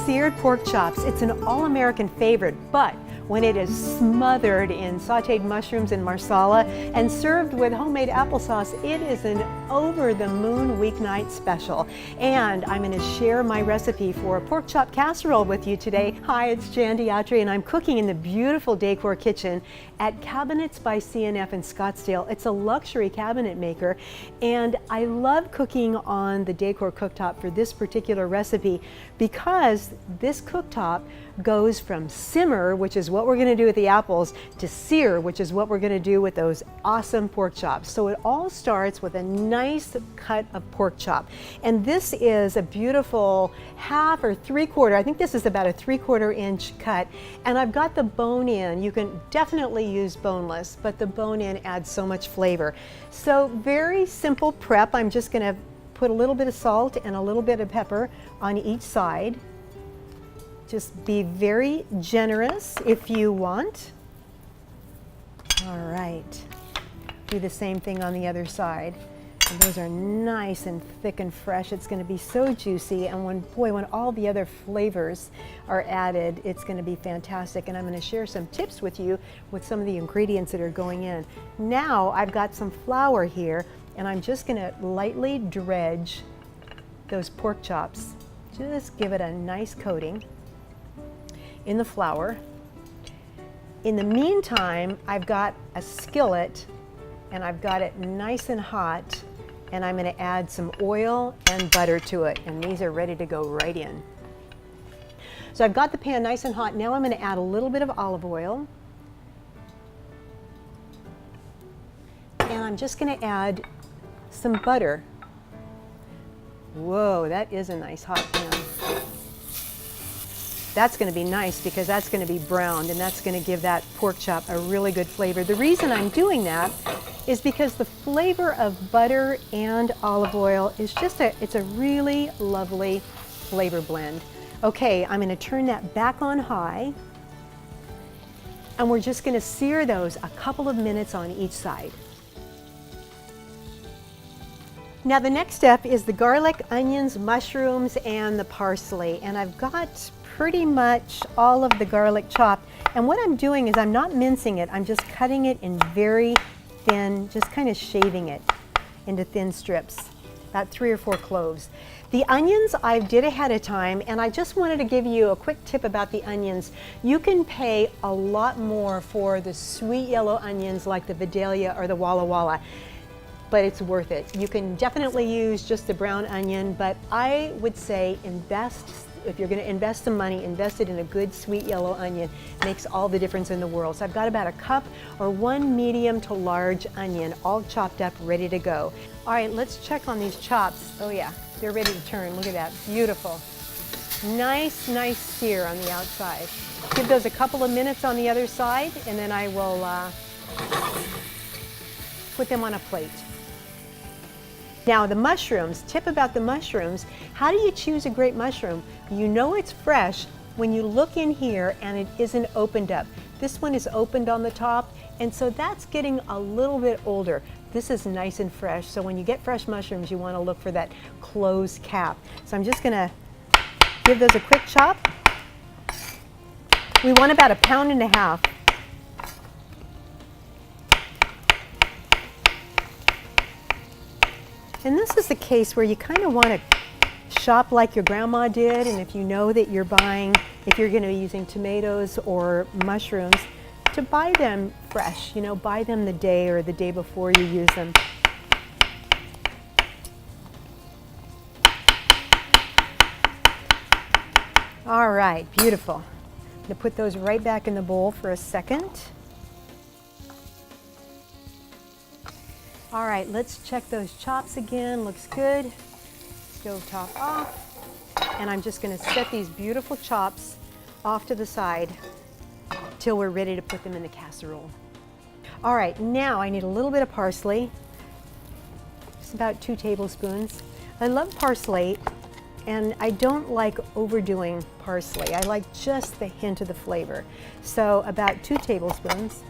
Seared pork chops, it's an all-American favorite, but when it is smothered in sauteed mushrooms and marsala and served with homemade applesauce, it is an over-the-moon weeknight special. And I'm going to share my recipe for a pork chop casserole with you today. Hi, it's Jan Diatri, and I'm cooking in the beautiful Dacor kitchen at Cabinets by C&F in Scottsdale. It's a luxury cabinet maker, and I love cooking on the Dacor cooktop for this particular recipe because this cooktop goes from simmer, which is what we're going to do with the apples, to sear, which is what we're going to do with those awesome pork chops. So it all starts with a nice cut of pork chop. And this is a beautiful half or 3/4, I think this is about a 3/4 inch cut. And I've got the bone in. You can definitely use boneless, but the bone in adds so much flavor. So very simple prep. I'm just going to put a little bit of salt and a little bit of pepper on each side. Just be very generous if you want. All right, do the same thing on the other side. And those are nice and thick and fresh. It's going to be so juicy, and when all the other flavors are added, it's going to be fantastic. And I'm going to share some tips with you with some of the ingredients that are going in. Now I've got some flour here, and I'm just going to lightly dredge those pork chops. Just give it a nice coating in the flour. In the meantime, I've got a skillet and I've got it nice and hot, and I'm going to add some oil and butter to it, and these are ready to go right in. So I've got the pan nice and hot. Now I'm going to add a little bit of olive oil, and I'm just going to add some butter. Whoa, that is a nice hot pan. That's going to be nice because that's going to be browned, and that's going to give that pork chop a really good flavor. The reason I'm doing that is because the flavor of butter and olive oil is just it's a really lovely flavor blend. Okay, I'm going to turn that back on high, and we're just going to sear those a couple of minutes on each side. Now the next step is the garlic, onions, mushrooms, and the parsley, and I've got pretty much all of the garlic chopped, and what I'm doing is I'm not mincing it, I'm just cutting it in very thin, just kind of shaving it into thin strips, about 3 or 4 cloves. The onions I did ahead of time, and I just wanted to give you a quick tip about the onions. You can pay a lot more for the sweet yellow onions like the Vidalia or the Walla Walla, but it's worth it. You can definitely use just the brown onion, but I would say if you're going to invest some money, invest it in a good sweet yellow onion. It makes all the difference in the world. So I've got about a cup or 1 medium to large onion, all chopped up, ready to go. All right, let's check on these chops. Oh yeah, they're ready to turn. Look at that, beautiful. Nice sear on the outside. Give those a couple of minutes on the other side, and then I will put them on a plate. Now the mushrooms, tip about the mushrooms, how do you choose a great mushroom? You know it's fresh when you look in here and it isn't opened up. This one is opened on the top, and so that's getting a little bit older. This is nice and fresh, so when you get fresh mushrooms, you want to look for that closed cap. So I'm just going to give those a quick chop. We want about 1.5 pounds. And this is the case where you kind of want to shop like your grandma did, and if you know that you're buying, if you're going to be using tomatoes or mushrooms, to buy them fresh, you know, buy them the day or the day before you use them. All right, beautiful. I'm going to put those right back in the bowl for a second. All right, let's check those chops again. Looks good. Stove top off. And I'm just going to set these beautiful chops off to the side till we're ready to put them in the casserole. All right, now I need a little bit of parsley. Just about 2 tablespoons. I love parsley, and I don't like overdoing parsley. I like just the hint of the flavor. So about 2 tablespoons.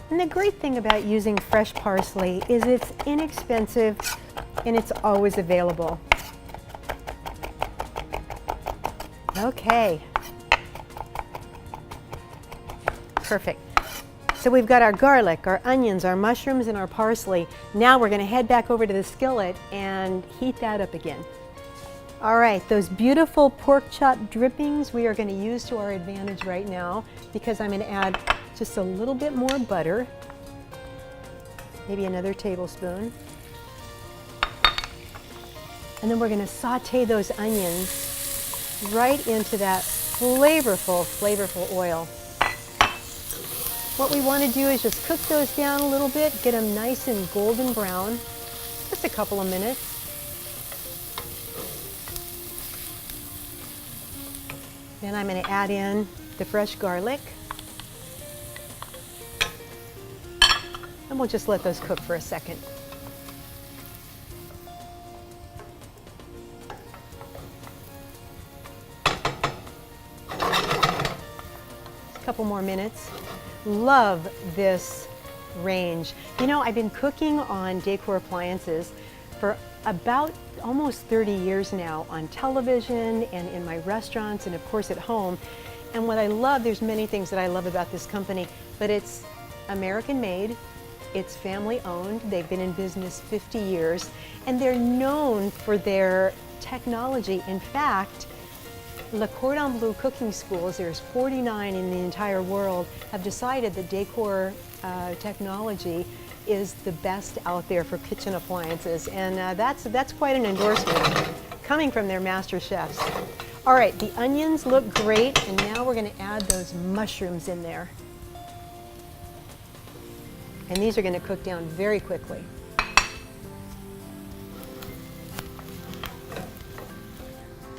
And the great thing about using fresh parsley is it's inexpensive and it's always available. Okay. Perfect. So we've got our garlic, our onions, our mushrooms, and our parsley. Now we're going to head back over to the skillet and heat that up again. All right, those beautiful pork chop drippings we are going to use to our advantage right now, because I'm going to add just a little bit more butter, maybe another tablespoon. And then we're going to saute those onions right into that flavorful oil. What we want to do is just cook those down a little bit, get them nice and golden brown, just a couple of minutes. Then I'm going to add in the fresh garlic. And we'll just let those cook for a second. A couple more minutes. Love this range. You know, I've been cooking on Dacor appliances for about almost 30 years now, on television and in my restaurants and of course at home. And what I love, there's many things that I love about this company, but it's American made, it's family owned, they've been in business 50 years, and they're known for their technology. In fact, Le Cordon Bleu cooking schools, there's 49 in the entire world, have decided that Dacor technology is the best out there for kitchen appliances, and that's quite an endorsement coming from their master chefs. All right, the onions look great, and now we're going to add those mushrooms in there. And these are going to cook down very quickly.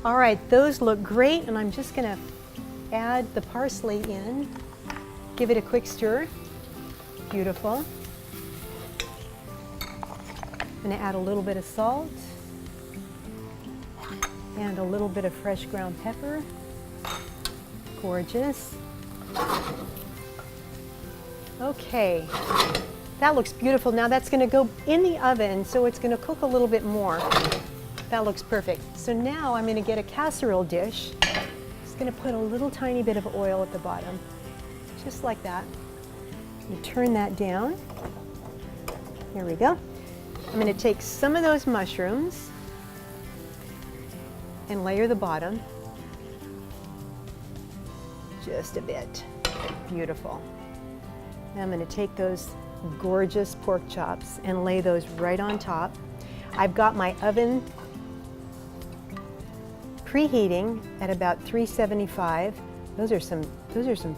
All right, those look great, and I'm just going to add the parsley in. Give it a quick stir. Beautiful. I'm going to add a little bit of salt and a little bit of fresh ground pepper. Gorgeous. Okay, that looks beautiful. Now that's going to go in the oven, so it's going to cook a little bit more. That looks perfect. So now I'm going to get a casserole dish. Just going to put a little tiny bit of oil at the bottom, just like that. You turn that down. Here we go. I'm going to take some of those mushrooms and layer the bottom. Just a bit. Beautiful. Now I'm going to take those gorgeous pork chops and lay those right on top. I've got my oven preheating at about 375. Those are some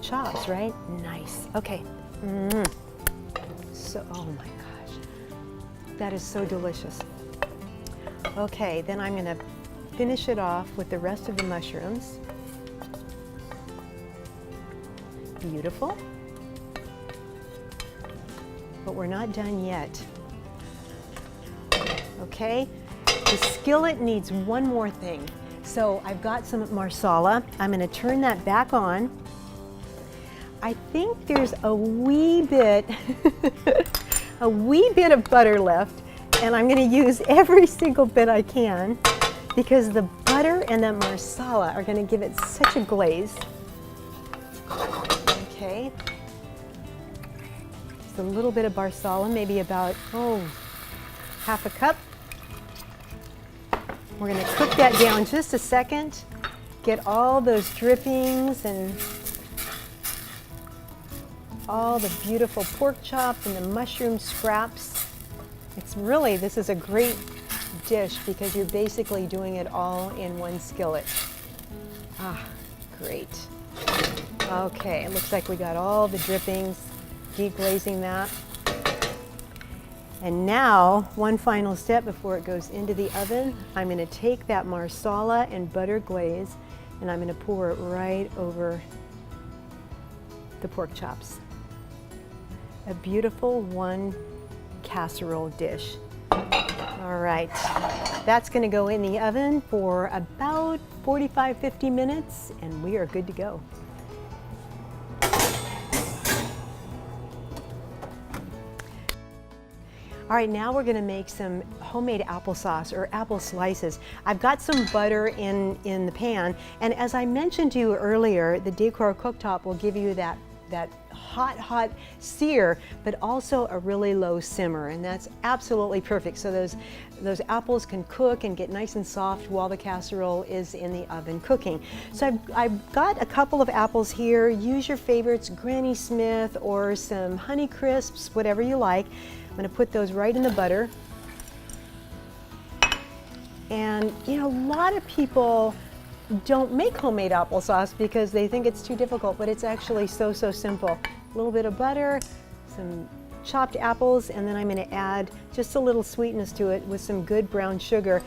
chops, right? Nice. Okay. So, oh my gosh, that is so delicious. Okay, then I'm going to finish it off with the rest of the mushrooms. Beautiful. But we're not done yet. Okay, the skillet needs one more thing. So I've got some marsala. I'm going to turn that back on. I think there's a wee bit, a wee bit of butter left, and I'm going to use every single bit I can, because the butter and the marsala are going to give it such a glaze. Okay. Just a little bit of marsala, maybe about, half a cup. We're going to cook that down just a second, get all those drippings and all the beautiful pork chop and the mushroom scraps. It's really, this is a great dish because you're basically doing it all in one skillet. Ah, great. Okay, it looks like we got all the drippings, deglazing that. And now, one final step before it goes into the oven, I'm going to take that marsala and butter glaze and I'm going to pour it right over the pork chops. A beautiful one casserole dish. All right, that's going to go in the oven for about 45-50 minutes and we are good to go. All right, now we're gonna make some homemade applesauce or apple slices. I've got some butter in the pan, and as I mentioned to you earlier, the Dacor cooktop will give you that hot sear, but also a really low simmer, and that's absolutely perfect. So those apples can cook and get nice and soft while the casserole is in the oven cooking. So I've got a couple of apples here. Use your favorites, Granny Smith or some Honey Crisps, whatever you like. I'm going to put those right in the butter. And you know, a lot of people don't make homemade applesauce because they think it's too difficult, but it's actually so simple. A little bit of butter, some chopped apples, and then I'm going to add just a little sweetness to it with some good brown sugar.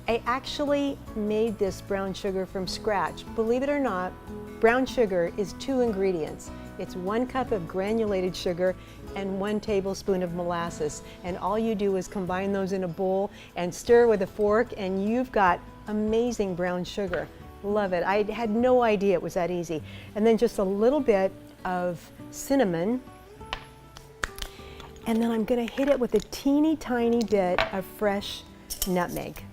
I actually made this brown sugar from scratch. Believe it or not, brown sugar is 2 ingredients. It's 1 cup of granulated sugar and 1 tablespoon of molasses. And all you do is combine those in a bowl and stir with a fork, and you've got amazing brown sugar. Love it. I had no idea it was that easy. And then just a little bit of cinnamon. And then I'm going to hit it with a teeny tiny bit of fresh nutmeg.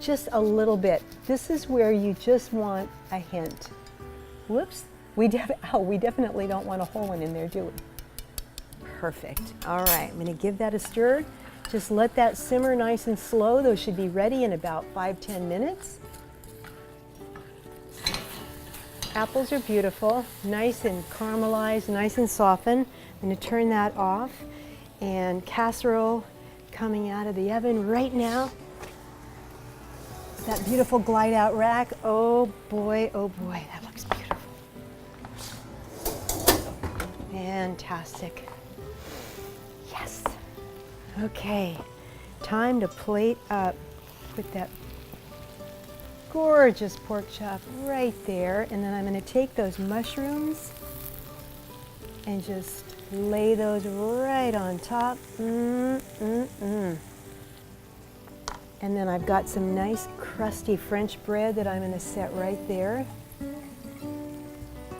Just a little bit. This is where you just want a hint. Whoops. We definitely don't want a whole one in there, do we? Perfect. All right, I'm going to give that a stir. Just let that simmer nice and slow. Those should be ready in about 5-10 minutes. Apples are beautiful, nice and caramelized, nice and softened. I'm going to turn that off. And casserole coming out of the oven right now. That beautiful glide out rack. Oh boy, that looks beautiful. Fantastic. Yes. Okay, time to plate up. Put that gorgeous pork chop right there, and then I'm going to take those mushrooms and just lay those right on top. And then I've got some nice crusty French bread that I'm going to set right there.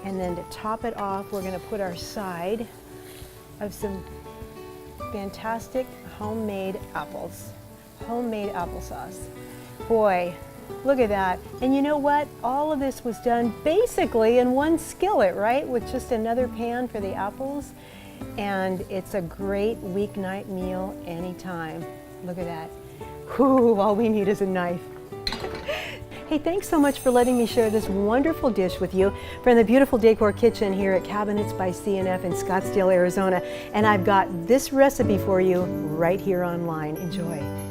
And then to top it off, we're going to put our side of some fantastic homemade apples, homemade applesauce. Boy, look at that. And you know what? All of this was done basically in 1 skillet, right? With just another pan for the apples. And it's a great weeknight meal anytime. Look at that. Whew, all we need is a knife. Hey, thanks so much for letting me share this wonderful dish with you from the beautiful Dacor kitchen here at Cabinets by C&F in Scottsdale, Arizona. And I've got this recipe for you right here online. Enjoy.